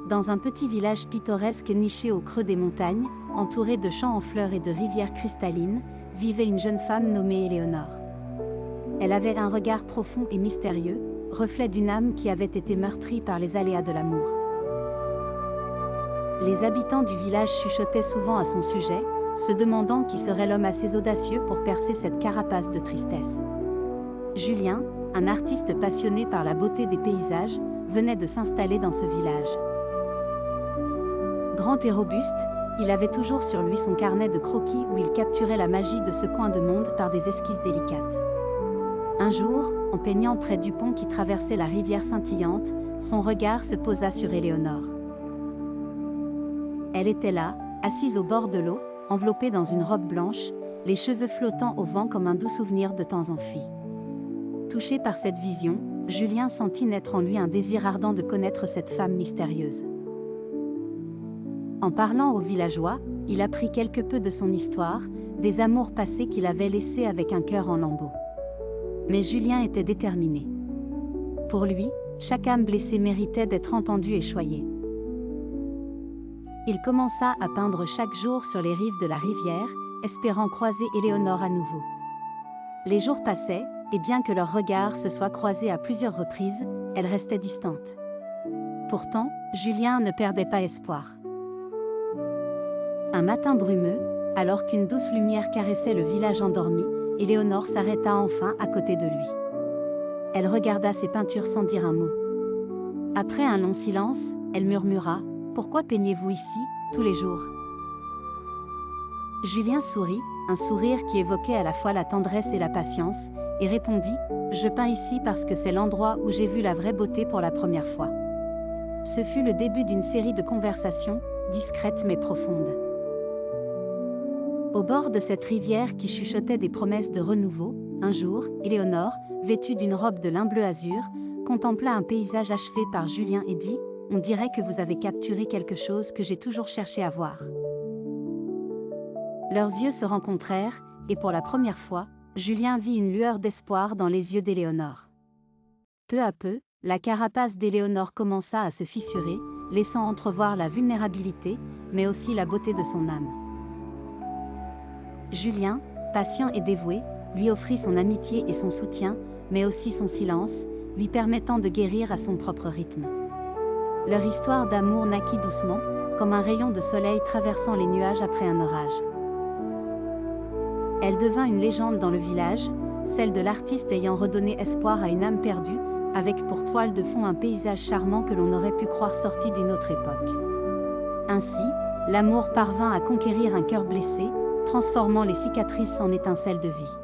dans un petit village pittoresque niché au creux des montagnes, entouré de champs en fleurs et de rivières cristallines, vivait une jeune femme nommée Éléonore. Elle avait un regard profond et mystérieux, reflet d'une âme qui avait été meurtrie par les aléas de l'amour. Les habitants du village chuchotaient souvent à son sujet, se demandant qui serait l'homme assez audacieux pour percer cette carapace de tristesse. Julien, un artiste passionné par la beauté des paysages, venait de s'installer dans ce village. Grand et robuste, il avait toujours sur lui son carnet de croquis où il capturait la magie de ce coin de monde par des esquisses délicates. Un jour, en peignant près du pont qui traversait la rivière scintillante, son regard se posa sur Éléonore. Elle était là, assise au bord de l'eau, enveloppée dans une robe blanche, les cheveux flottant au vent comme un doux souvenir de temps enfui. Touché par cette vision, Julien sentit naître en lui un désir ardent de connaître cette femme mystérieuse. En parlant aux villageois, il apprit quelque peu de son histoire, des amours passés qu'il avait laissés avec un cœur en lambeaux. Mais Julien était déterminé. Pour lui, chaque âme blessée méritait d'être entendue et choyée. Il commença à peindre chaque jour sur les rives de la rivière, espérant croiser Éléonore à nouveau. Les jours passaient, et bien que leurs regards se soient croisés à plusieurs reprises, elle restait distante. Pourtant, Julien ne perdait pas espoir. Un matin brumeux, alors qu'une douce lumière caressait le village endormi, Éléonore s'arrêta enfin à côté de lui. Elle regarda ses peintures sans dire un mot. Après un long silence, elle murmura : « Pourquoi peignez-vous ici, tous les jours ?» Julien sourit, un sourire qui évoquait à la fois la tendresse et la patience, et répondit : « Je peins ici parce que c'est l'endroit où j'ai vu la vraie beauté pour la première fois. » Ce fut le début d'une série de conversations, discrètes mais profondes. Au bord de cette rivière qui chuchotait des promesses de renouveau, un jour, Éléonore, vêtue d'une robe de lin bleu azur, contempla un paysage achevé par Julien et dit : « On dirait que vous avez capturé quelque chose que j'ai toujours cherché à voir. » Leurs yeux se rencontrèrent, et pour la première fois, Julien vit une lueur d'espoir dans les yeux d'Éléonore. Peu à peu, la carapace d'Éléonore commença à se fissurer, laissant entrevoir la vulnérabilité, mais aussi la beauté de son âme. Julien, patient et dévoué, lui offrit son amitié et son soutien, mais aussi son silence, lui permettant de guérir à son propre rythme. Leur histoire d'amour naquit doucement, comme un rayon de soleil traversant les nuages après un orage. Elle devint une légende dans le village, celle de l'artiste ayant redonné espoir à une âme perdue, avec pour toile de fond un paysage charmant que l'on aurait pu croire sorti d'une autre époque. Ainsi, l'amour parvint à conquérir un cœur blessé, transformant les cicatrices en étincelles de vie.